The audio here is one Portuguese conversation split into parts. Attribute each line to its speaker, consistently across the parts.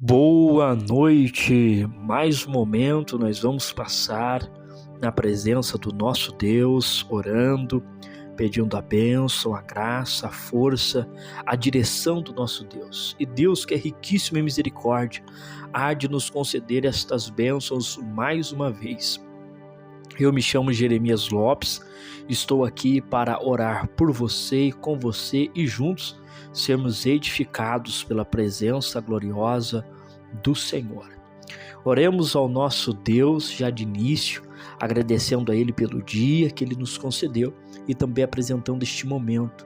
Speaker 1: Boa noite! Mais um momento nós vamos passar na presença do nosso Deus, orando, pedindo a bênção, a graça, a força, a direção do nosso Deus. E Deus, que é riquíssimo em misericórdia, há de nos conceder estas bênçãos mais uma vez. Eu me chamo Jeremias Lopes, estou aqui para orar por você e com você e juntos sermos edificados pela presença gloriosa do Senhor. Oremos ao nosso Deus já de início, agradecendo a Ele pelo dia que Ele nos concedeu e também apresentando este momento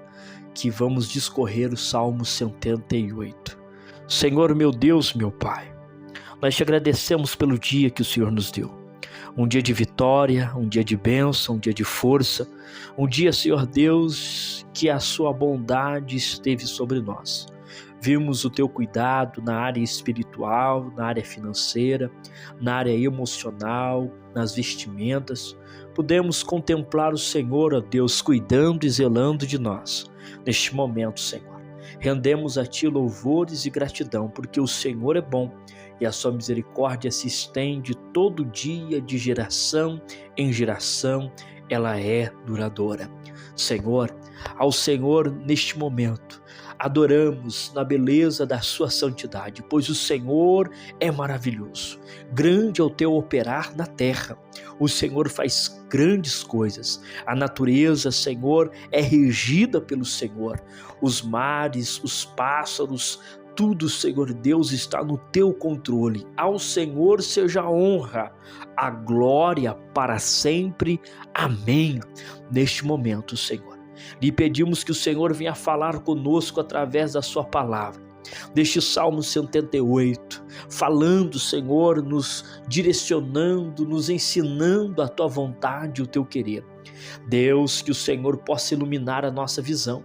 Speaker 1: que vamos discorrer o Salmo 78. Senhor, meu Deus, meu Pai, nós te agradecemos pelo dia que o Senhor nos deu. Um dia de vitória, um dia de bênção, um dia de força, um dia, Senhor Deus, que a sua bondade esteve sobre nós. Vimos o teu cuidado na área espiritual, na área financeira, na área emocional, nas vestimentas. Pudemos contemplar o Senhor, ó Deus, cuidando e zelando de nós. Neste momento, Senhor, rendemos a Ti louvores e gratidão, porque o Senhor é bom e a sua misericórdia se estende todo dia, de geração em geração, ela é duradoura. Senhor, ao Senhor neste momento, adoramos na beleza da sua santidade, pois o Senhor é maravilhoso. Grande é o teu operar na terra. O Senhor faz grandes coisas. A natureza, Senhor, é regida pelo Senhor. Os mares, os pássaros, tudo, Senhor Deus, está no teu controle. Ao Senhor seja a honra, a glória para sempre. Amém. Neste momento, Senhor, lhe pedimos que o Senhor venha falar conosco através da sua palavra. Deste Salmo 78, falando, Senhor, nos direcionando, nos ensinando a tua vontade e o teu querer. Deus, que o Senhor possa iluminar a nossa visão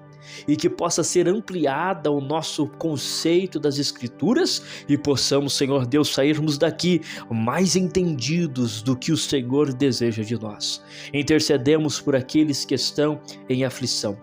Speaker 1: e que possa ser ampliada o nosso conceito das Escrituras e possamos, Senhor Deus, sairmos daqui mais entendidos do que o Senhor deseja de nós. Intercedemos por aqueles que estão em aflição.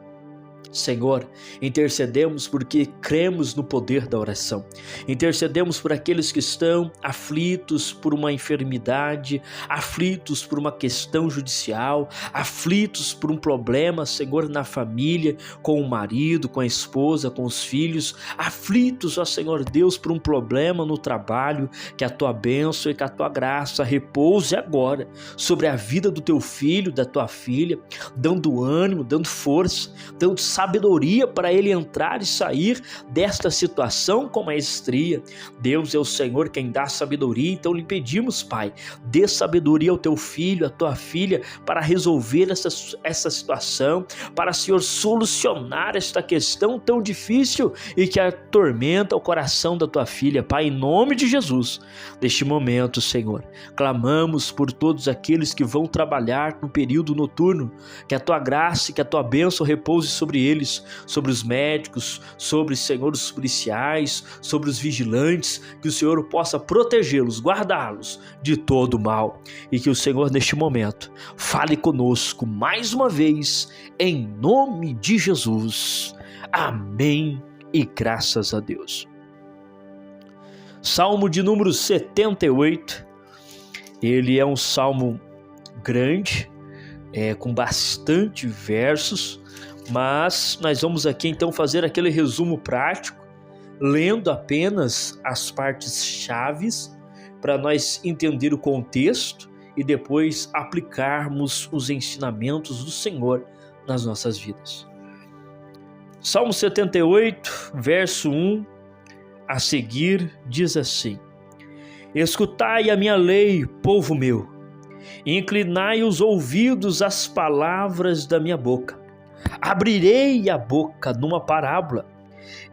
Speaker 1: Senhor, intercedemos porque cremos no poder da oração. Intercedemos por aqueles que estão aflitos por uma enfermidade, aflitos por uma questão judicial, aflitos por um problema, Senhor, na família, com o marido, com a esposa, com os filhos, aflitos, ó Senhor Deus, por um problema no trabalho. Que a tua bênção e que a tua graça repouse agora sobre a vida do teu filho, da tua filha, dando ânimo, dando força, dando sabedoria para ele entrar e sair desta situação com maestria. Deus é o Senhor quem dá sabedoria, então lhe pedimos, Pai, dê sabedoria ao teu filho, à tua filha, para resolver essa situação, para, Senhor, solucionar esta questão tão difícil e que atormenta o coração da tua filha. Pai, em nome de Jesus, neste momento, Senhor, clamamos por todos aqueles que vão trabalhar no período noturno, que a tua graça e que a tua bênção repouse sobre eles, sobre os médicos, sobre, Senhor, os policiais, sobre os vigilantes, que o Senhor possa protegê-los, guardá-los de todo o mal e que o Senhor neste momento fale conosco mais uma vez, em nome de Jesus. Amém e graças a Deus. Salmo de número 78, ele é um salmo grande, com bastante versos, mas nós vamos aqui então fazer aquele resumo prático, lendo apenas as partes chaves para nós entender o contexto e depois aplicarmos os ensinamentos do Senhor nas nossas vidas. Salmo 78, verso 1 a seguir diz assim: Escutai a minha lei, povo meu, e inclinai os ouvidos às palavras da minha boca. Abrirei a boca numa parábola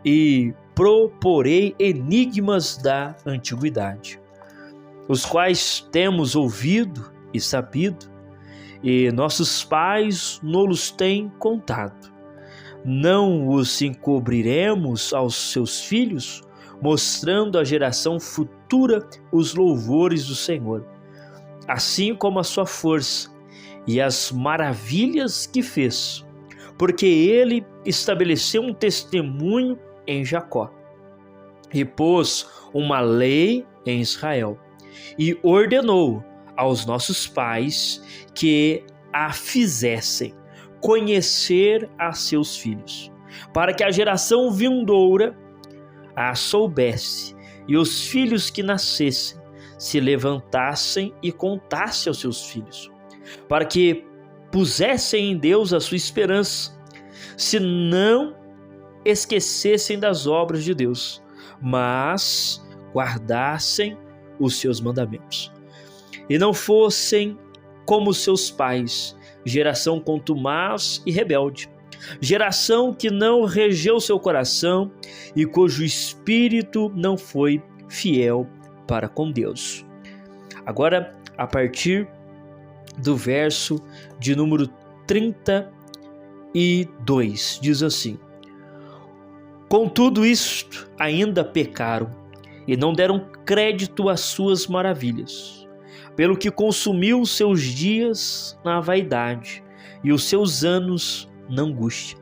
Speaker 1: e proporei enigmas da antiguidade, os quais temos ouvido e sabido, e nossos pais nos têm contado. Não os encobriremos aos seus filhos, mostrando à geração futura os louvores do Senhor, assim como a sua força e as maravilhas que fez, porque ele estabeleceu um testemunho em Jacó e pôs uma lei em Israel e ordenou aos nossos pais que a fizessem conhecer a seus filhos, para que a geração vindoura a soubesse, e os filhos que nascessem se levantassem e contassem aos seus filhos, para que pusessem em Deus a sua esperança, se não esquecessem das obras de Deus, mas guardassem os seus mandamentos, e não fossem como seus pais, geração contumaz e rebelde, geração que não regeu seu coração e cujo espírito não foi fiel para com Deus. Agora, a partir do verso de número 32, diz assim: com tudo isto ainda pecaram e não deram crédito às suas maravilhas, pelo que consumiu os seus dias na vaidade e os seus anos na angústia.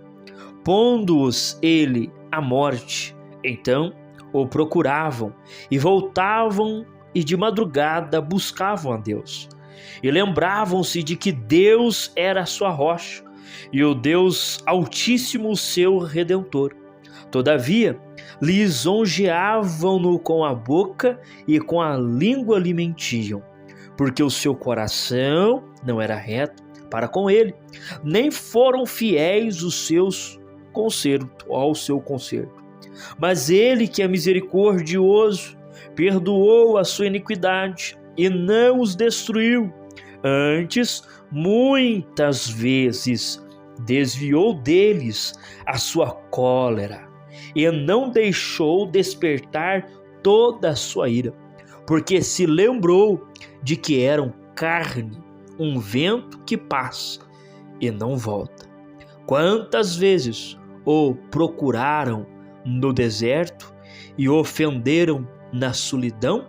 Speaker 1: Pondo-os ele à morte, então o procuravam e voltavam e de madrugada buscavam a Deus. E lembravam-se de que Deus era a sua rocha e o Deus Altíssimo o seu Redentor. Todavia, lisonjeavam-no com a boca e com a língua lhe mentiam, porque o seu coração não era reto para com ele, nem foram fiéis os seus concertos, ao seu concerto. Mas ele, que é misericordioso, perdoou a sua iniquidade e não os destruiu. Antes, muitas vezes desviou deles a sua cólera e não deixou despertar toda a sua ira, porque se lembrou de que eram carne, um vento que passa e não volta. Quantas vezes o procuraram no deserto e o ofenderam na solidão?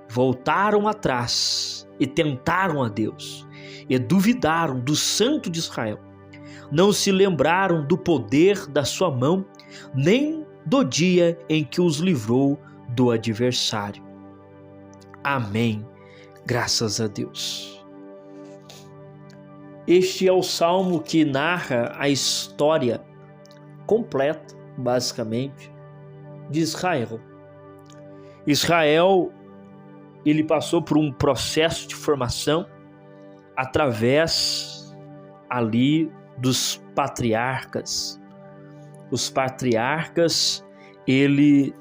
Speaker 1: Voltaram atrás e tentaram a Deus e duvidaram do Santo de Israel. Não se lembraram do poder da sua mão, nem do dia em que os livrou do adversário. Amém. Graças a Deus. Este é o salmo que narra a história completa, basicamente, de Israel. Israel, ele passou por um processo de formação através ali dos patriarcas. Os patriarcas, eles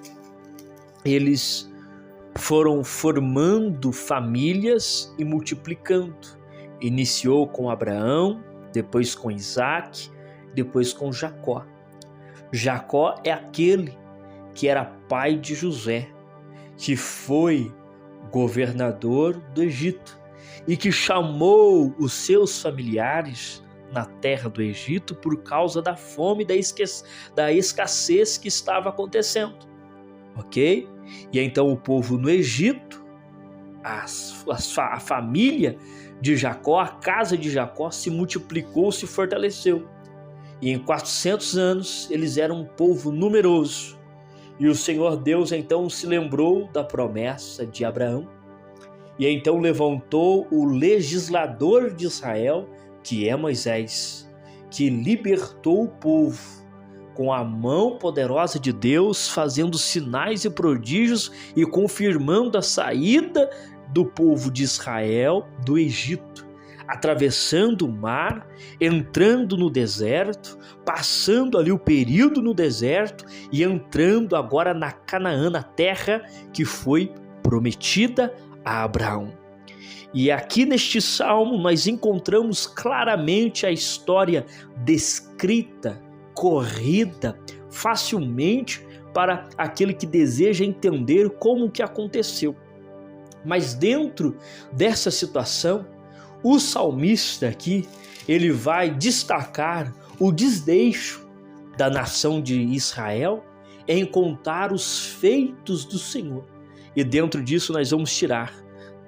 Speaker 1: foram formando famílias e multiplicando. Iniciou com Abraão, depois com Isaac, depois com Jacó. Jacó é aquele que era pai de José, que foi governador do Egito e que chamou os seus familiares na terra do Egito por causa da fome e da escassez que estava acontecendo. Ok? E então o povo no Egito, a família de Jacó, a casa de Jacó se multiplicou, se fortaleceu. E em 400 anos eles eram um povo numeroso. E o Senhor Deus então se lembrou da promessa de Abraão. E então levantou o legislador de Israel, que é Moisés, que libertou o povo com a mão poderosa de Deus, fazendo sinais e prodígios e confirmando a saída do povo de Israel do Egito, atravessando o mar, entrando no deserto, passando ali o período no deserto e entrando agora na Canaã, na terra que foi prometida a Abraão. E aqui neste salmo nós encontramos claramente a história descrita, corrida facilmente para aquele que deseja entender como que aconteceu. Mas dentro dessa situação, o salmista aqui, ele vai destacar o desleixo da nação de Israel em contar os feitos do Senhor. E dentro disso nós vamos tirar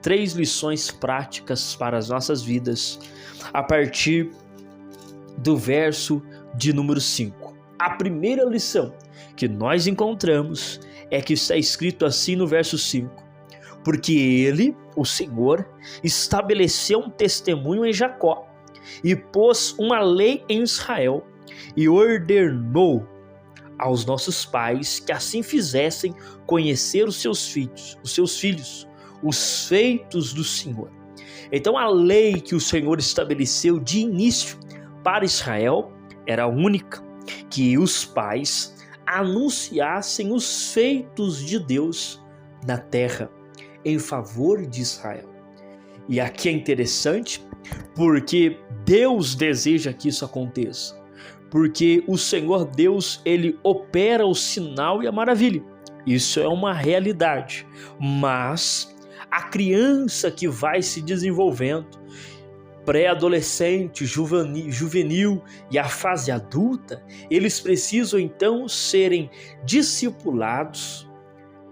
Speaker 1: 3 lições práticas para as nossas vidas, a partir do verso de número 5. A primeira lição que nós encontramos é que está escrito assim no verso 5: porque ele, o Senhor, estabeleceu um testemunho em Jacó e pôs uma lei em Israel e ordenou aos nossos pais que assim fizessem conhecer os seus filhos, os feitos do Senhor. Então a lei que o Senhor estabeleceu de início para Israel era única, que os pais anunciassem os feitos de Deus na terra em favor de Israel. E aqui é interessante porque Deus deseja que isso aconteça, porque o Senhor Deus, ele opera o sinal e a maravilha. Isso é uma realidade, mas a criança que vai se desenvolvendo, pré-adolescente, juvenil e a fase adulta, eles precisam então serem discipulados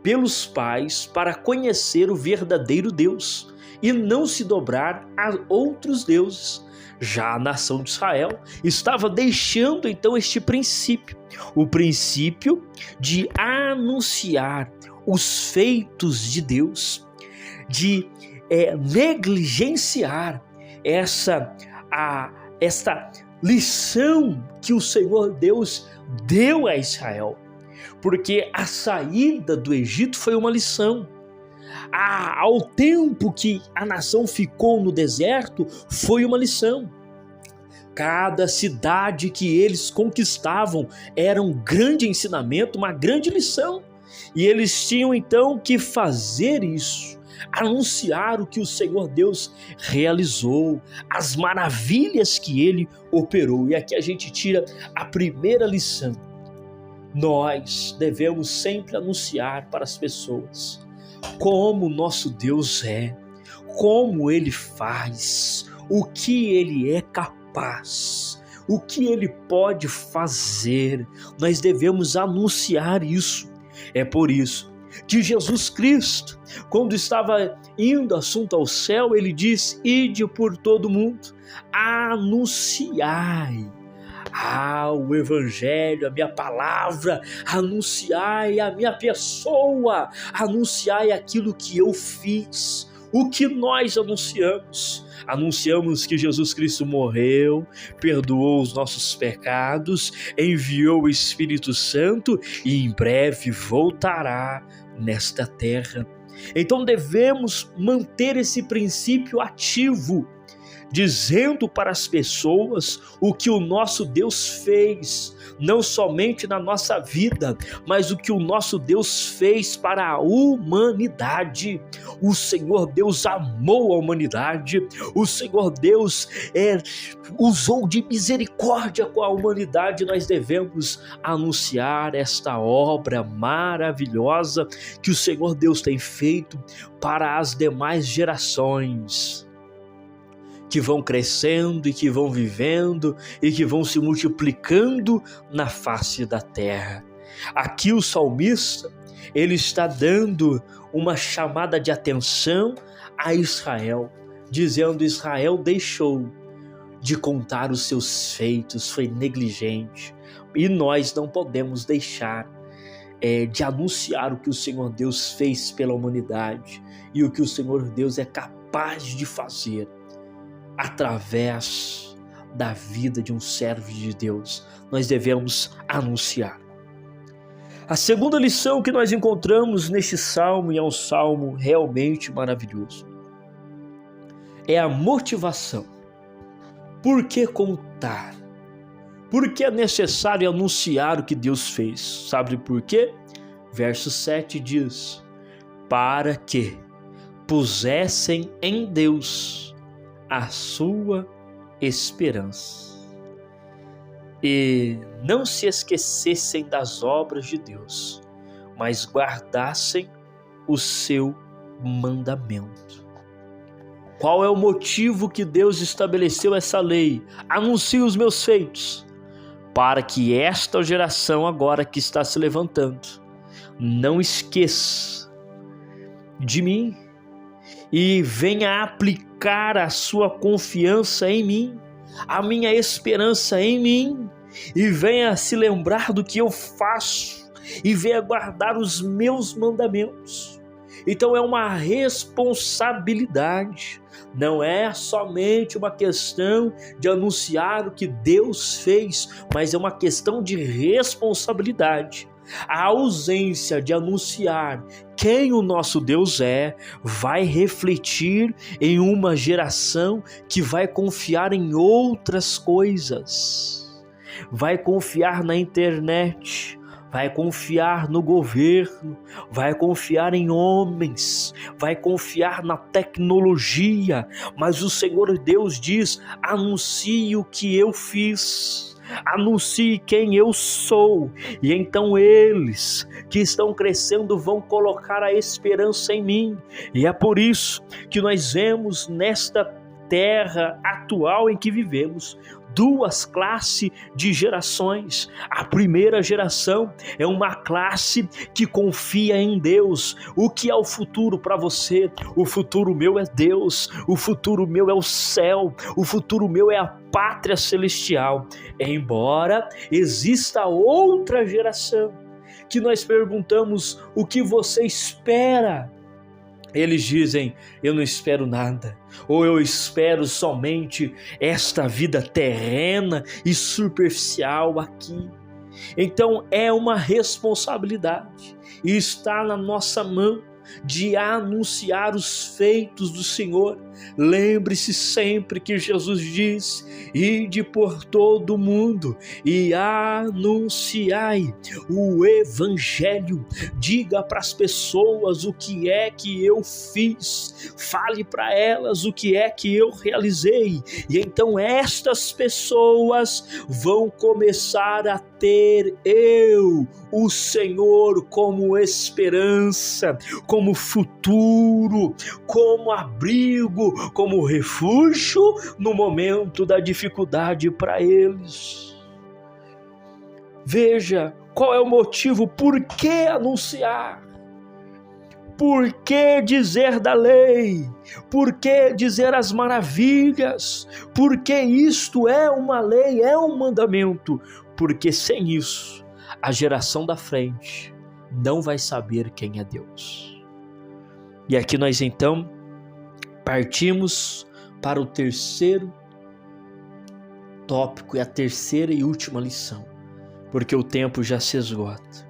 Speaker 1: pelos pais para conhecer o verdadeiro Deus e não se dobrar a outros deuses. Já a nação de Israel estava deixando então este princípio, o princípio de anunciar os feitos de Deus, de negligenciar esta lição que o Senhor Deus deu a Israel, porque a saída do Egito foi uma lição. Ao tempo que a nação ficou no deserto, foi uma lição. Cada cidade que eles conquistavam era um grande ensinamento, uma grande lição. E eles tinham então que fazer isso, anunciar o que o Senhor Deus realizou, as maravilhas que ele operou. E aqui a gente tira a primeira lição. Nós devemos sempre anunciar para as pessoas como nosso Deus é, como ele faz, o que ele é capaz, o que ele pode fazer. Nós devemos anunciar isso. É por isso que Jesus Cristo, quando estava indo assunto ao céu, ele disse: ide por todo mundo, anunciai o evangelho, a minha palavra, anunciai a minha pessoa, anunciai aquilo que eu fiz. O que nós anunciamos? Anunciamos que Jesus Cristo morreu, perdoou os nossos pecados, enviou o Espírito Santo e em breve voltará nesta terra. Então devemos manter esse princípio ativo, dizendo para as pessoas o que o nosso Deus fez, não somente na nossa vida, mas o que o nosso Deus fez para a humanidade. O Senhor Deus amou a humanidade, o Senhor Deus usou de misericórdia com a humanidade. Nós devemos anunciar esta obra maravilhosa que o Senhor Deus tem feito para as demais gerações, que vão crescendo e que vão vivendo e que vão se multiplicando na face da terra. Aqui o salmista, ele está dando uma chamada de atenção a Israel, dizendo: Israel deixou de contar os seus feitos, foi negligente, e nós não podemos deixar de anunciar o que o Senhor Deus fez pela humanidade e o que o Senhor Deus é capaz de fazer através da vida de um servo de Deus. Nós devemos anunciar. A segunda lição que nós encontramos neste salmo, e é um salmo realmente maravilhoso, é a motivação. Por que contar? Por que é necessário anunciar o que Deus fez? Sabe por quê? Verso 7 diz: para que pusessem em Deus a sua esperança e não se esquecessem das obras de Deus, mas guardassem o seu mandamento. Qual é o motivo que Deus estabeleceu essa lei? Anuncie os meus feitos, para que esta geração agora que está se levantando não esqueça de mim e venha aplicar a sua confiança em mim, a minha esperança em mim, e venha se lembrar do que eu faço, e venha guardar os meus mandamentos. Então é uma responsabilidade, não é somente uma questão de anunciar o que Deus fez, mas é uma questão de responsabilidade. A ausência de anunciar quem o nosso Deus é vai refletir em uma geração que vai confiar em outras coisas, vai confiar na internet, vai confiar no governo, vai confiar em homens, vai confiar na tecnologia, mas o Senhor Deus diz: anuncie o que eu fiz. Anuncie quem eu sou, e então eles que estão crescendo vão colocar a esperança em mim. E é por isso que nós vemos nesta terra atual em que vivemos duas classes de gerações. A primeira geração é uma classe que confia em Deus. O que é o futuro para você? O futuro meu é Deus, o futuro meu é o céu, o futuro meu é a pátria celestial. Embora exista outra geração que nós perguntamos: o que você espera? Eles dizem: eu não espero nada, ou eu espero somente esta vida terrena e superficial aqui. Então é uma responsabilidade, e está na nossa mão de anunciar os feitos do Senhor. Lembre-se sempre que Jesus diz: ide por todo o mundo e anunciai o evangelho. Diga para as pessoas o que é que eu fiz, fale para elas o que é que eu realizei, e então estas pessoas vão começar a ter eu, o Senhor, como esperança, como futuro, como abrigo, como refúgio no momento da dificuldade para eles. Veja qual é o motivo, por que anunciar? Por que dizer da lei? Por que dizer as maravilhas? Porque isto é uma lei, é um mandamento. Porque sem isso, a geração da frente não vai saber quem é Deus. E aqui nós então partimos para o terceiro tópico e a terceira e última lição, porque o tempo já se esgota.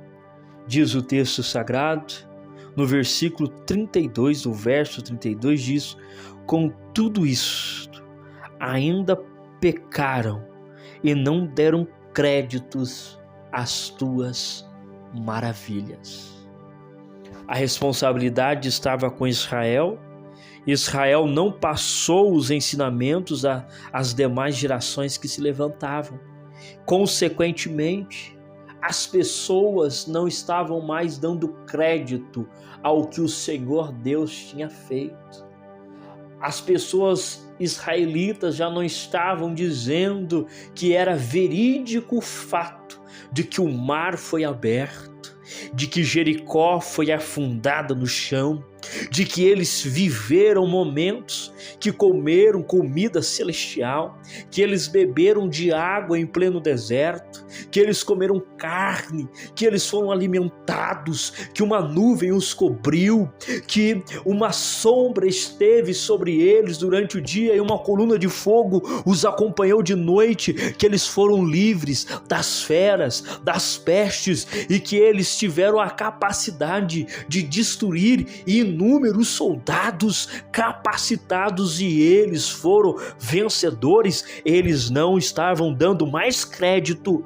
Speaker 1: Diz o texto sagrado, no versículo 32, o verso 32 diz: com tudo isto, ainda pecaram e não deram créditos às tuas maravilhas. A responsabilidade estava com Israel. Israel não passou os ensinamentos às demais gerações que se levantavam. Consequentemente, as pessoas não estavam mais dando crédito ao que o Senhor Deus tinha feito. As pessoas israelitas já não estavam dizendo que era verídico o fato de que o mar foi aberto, de que Jericó foi afundada no chão, de que eles viveram momentos que comeram comida celestial, que eles beberam de água em pleno deserto, que eles comeram carne, que eles foram alimentados, que uma nuvem os cobriu, que uma sombra esteve sobre eles durante o dia e uma coluna de fogo os acompanhou de noite, que eles foram livres das feras, das pestes, e que eles tiveram a capacidade de destruir inúmeros soldados capacitados, e eles foram vencedores. Eles não estavam dando mais crédito,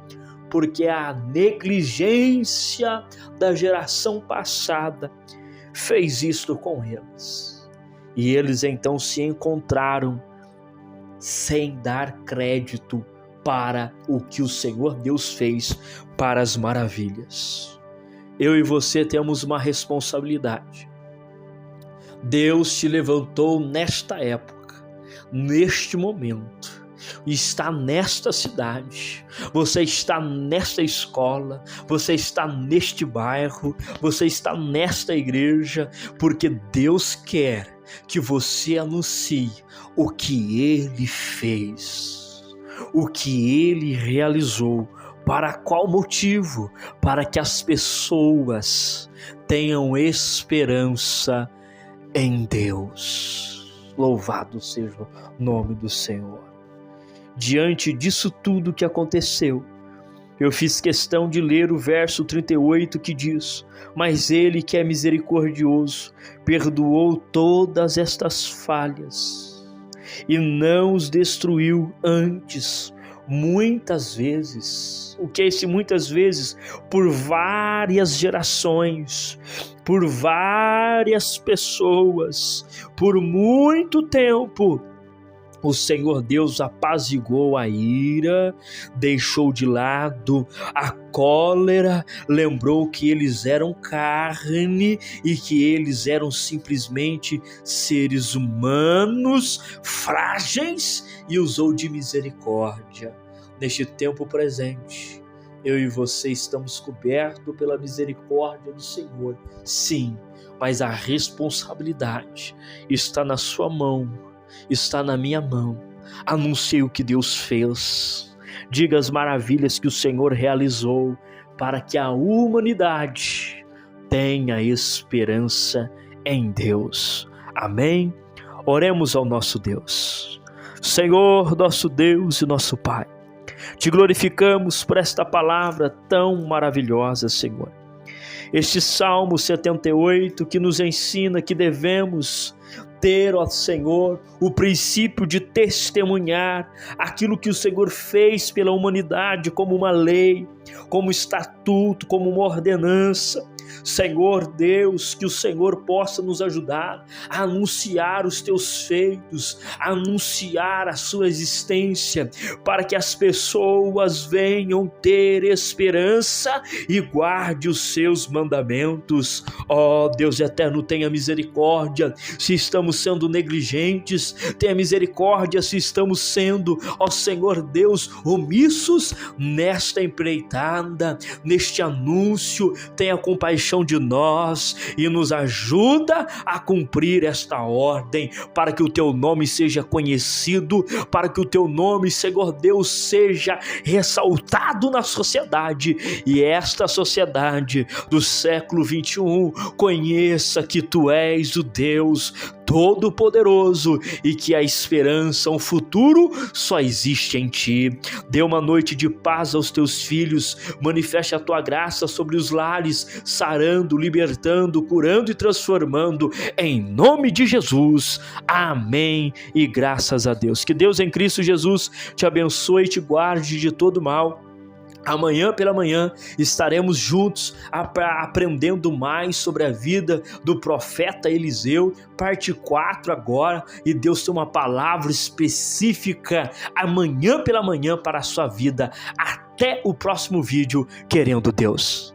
Speaker 1: porque a negligência da geração passada fez isto com eles. E eles então se encontraram sem dar crédito para o que o Senhor Deus fez, para as maravilhas. Eu e você temos uma responsabilidade. Deus te levantou nesta época, neste momento, está nesta cidade, você está nesta escola, você está neste bairro, você está nesta igreja, porque Deus quer que você anuncie o que Ele fez, o que Ele realizou Para qual motivo? Para que as pessoas tenham esperança em Deus. Louvado seja o nome do Senhor. Diante disso tudo que aconteceu, eu fiz questão de ler o verso 38 que diz: mas ele que é misericordioso perdoou todas estas falhas e não os destruiu antes. Muitas vezes, o que é esse muitas vezes? Por várias gerações, por várias pessoas, por muito tempo, o Senhor Deus apaziguou a ira, deixou de lado a cólera, lembrou que eles eram carne e que eles eram simplesmente seres humanos, frágeis, e usou de misericórdia. Neste tempo presente, eu e você estamos cobertos pela misericórdia do Senhor, sim, mas a responsabilidade está na sua mão, está na minha mão. Anuncie o que Deus fez, diga as maravilhas que o Senhor realizou, para que a humanidade tenha esperança em Deus. Amém? Oremos ao nosso Deus. Senhor, nosso Deus e nosso Pai, te glorificamos por esta palavra tão maravilhosa, Senhor. Este Salmo 78 que nos ensina que devemos ter, ó Senhor, o princípio de testemunhar aquilo que o Senhor fez pela humanidade como uma lei, como estatuto, como uma ordenança. Senhor Deus, que o Senhor possa nos ajudar a anunciar os teus feitos, a anunciar a sua existência, para que as pessoas venham ter esperança e guarde os seus mandamentos. Ó Deus eterno, tenha misericórdia se estamos sendo negligentes, tenha misericórdia se estamos sendo, ó Senhor Deus, omissos nesta empreitada, neste anúncio. Tenha compaixão de nós e nos ajuda a cumprir esta ordem, para que o teu nome seja conhecido, para que o teu nome, Senhor Deus, seja ressaltado na sociedade, e esta sociedade do século 21 conheça que tu és o Deus Todo-Poderoso e que a esperança, o futuro só existe em ti. Dê uma noite de paz aos teus filhos, manifeste a tua graça sobre os lares, sarando, libertando, curando e transformando, em nome de Jesus. Amém e graças a Deus. Que Deus em Cristo Jesus te abençoe e te guarde de todo mal. Amanhã pela manhã estaremos juntos aprendendo mais sobre a vida do profeta Eliseu, parte 4 agora, e Deus tem uma palavra específica amanhã pela manhã para a sua vida. Até o próximo vídeo, querendo Deus.